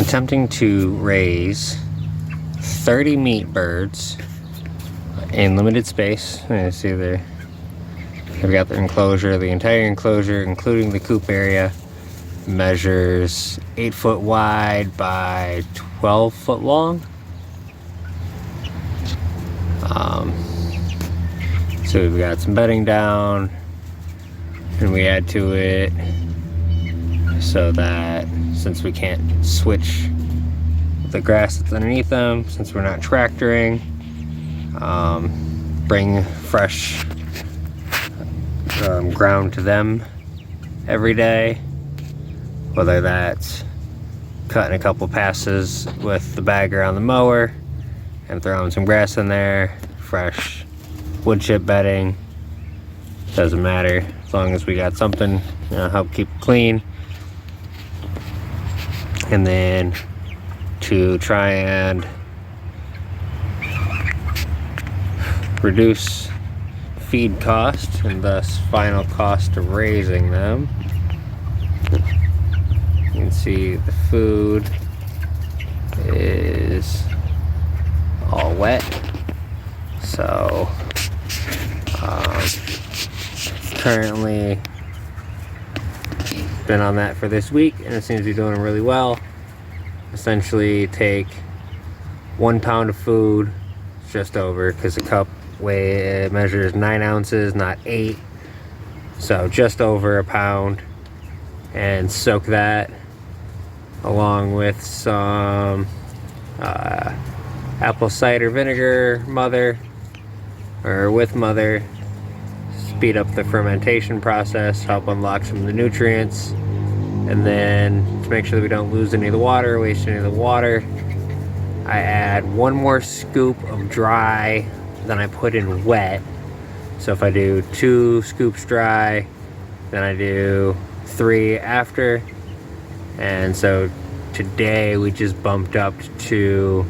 attempting to raise 30 meat birds in limited space. You see there, they've got the enclosure. The entire enclosure, including the coop area, measures 8 foot wide by 12 foot long. So we've got some bedding down, and we add to it so that since we can't switch the grass that's underneath them, since we're not tractoring, bring fresh ground to them every day, whether that's cutting a couple passes with the bagger on the mower and throwing some grass in there, fresh wood chip bedding, doesn't matter as long as we got something, help keep it clean. And then to try and reduce feed cost and thus final cost of raising them, you can see the food is all wet, so currently been on that for this week, and it seems to be doing really well. Essentially take 1 pound of food, just over, because a cup measures 9 ounces, not 8, so just over a pound, and soak that along with some apple cider vinegar with mother, speed up the fermentation process, help unlock some of the nutrients, and then to make sure that we don't lose any of the water, waste any of the water, I add 1 more scoop of dry than I put in wet. So if I do 2 scoops dry, then I do 3 after. And so today we just bumped up to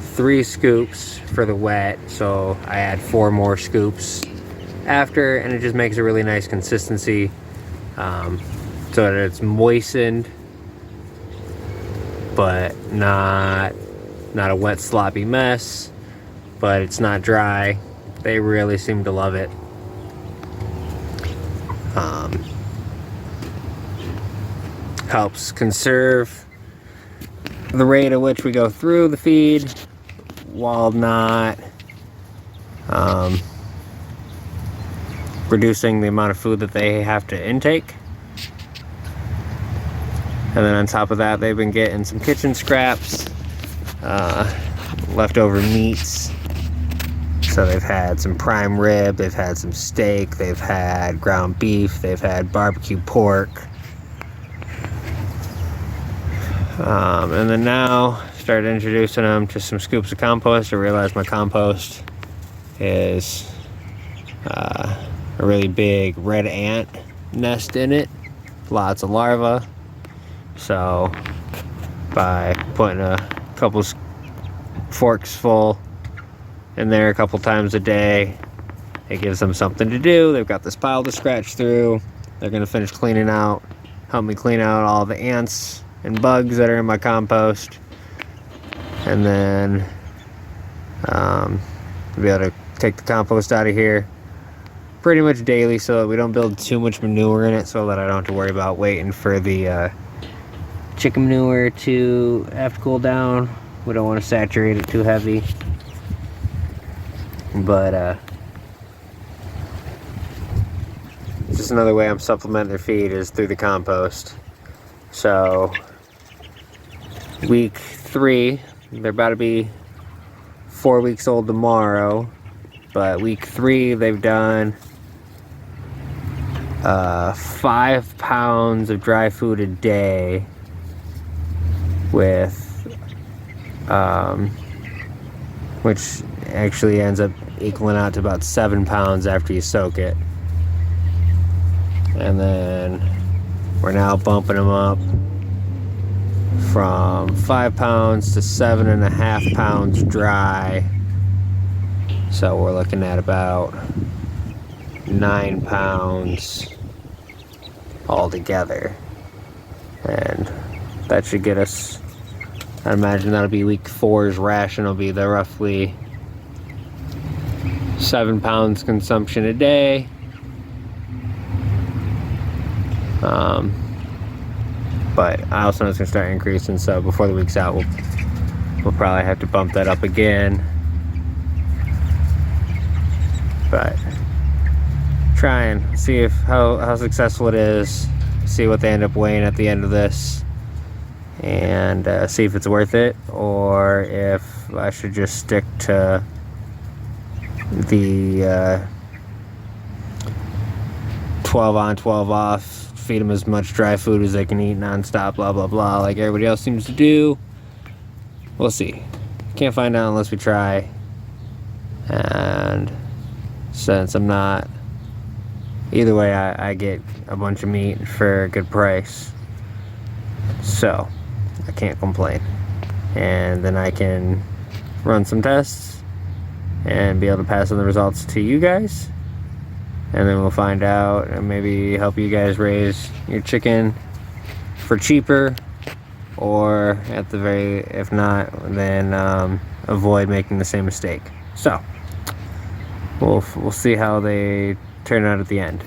3 scoops for the wet, so I add 4 more scoops after, and it just makes a really nice consistency, so that it's moistened but not a wet sloppy mess, but it's not dry. They really seem to love it. Helps conserve the rate at which we go through the feed while not reducing the amount of food that they have to intake. And then on top of that, they've been getting some kitchen scraps, leftover meats. So they've had some prime rib, they've had some steak, they've had ground beef, they've had barbecue pork. And then now started introducing them to some scoops of compost. I realized my compost is a really big red ant nest in it, lots of larvae. So by putting a couple forks full in there a couple times a day, it gives them something to do. They've got this pile to scratch through. They're gonna finish cleaning out, help me clean out all the ants and bugs that are in my compost, and then be able to take the compost out of here pretty much daily so that we don't build too much manure in it, so that I don't have to worry about waiting for the chicken manure to have to cool down. We don't want to saturate it too heavy, but just another way I'm supplementing their feed is through the compost. So week 3, they're about to be 4 weeks old tomorrow, but week 3 they've done 5 pounds of dry food a day, with which actually ends up equaling out to about 7 pounds after you soak it. And then we're now bumping them up from 5 pounds to 7.5 pounds dry. So we're looking at about 9 pounds altogether. And that should get us I imagine that'll be week 4's ration. Will be the roughly 7 pounds consumption a day. But I also know it's gonna start increasing, so before the week's out, we'll probably have to bump that up again. But try and see how successful it is, see what they end up weighing at the end of this, and see if it's worth it, or if I should just stick to the 12 on, 12 off, feed them as much dry food as they can eat nonstop, blah blah blah, like everybody else seems to do. We'll see. Can't find out unless we try. And since I'm not, either way, I get a bunch of meat for a good price, so I can't complain. And then I can run some tests and be able to pass on the results to you guys, and then we'll find out and maybe help you guys raise your chicken for cheaper, or at the very, if not, then avoid making the same mistake. So we'll see how they turn out at the end.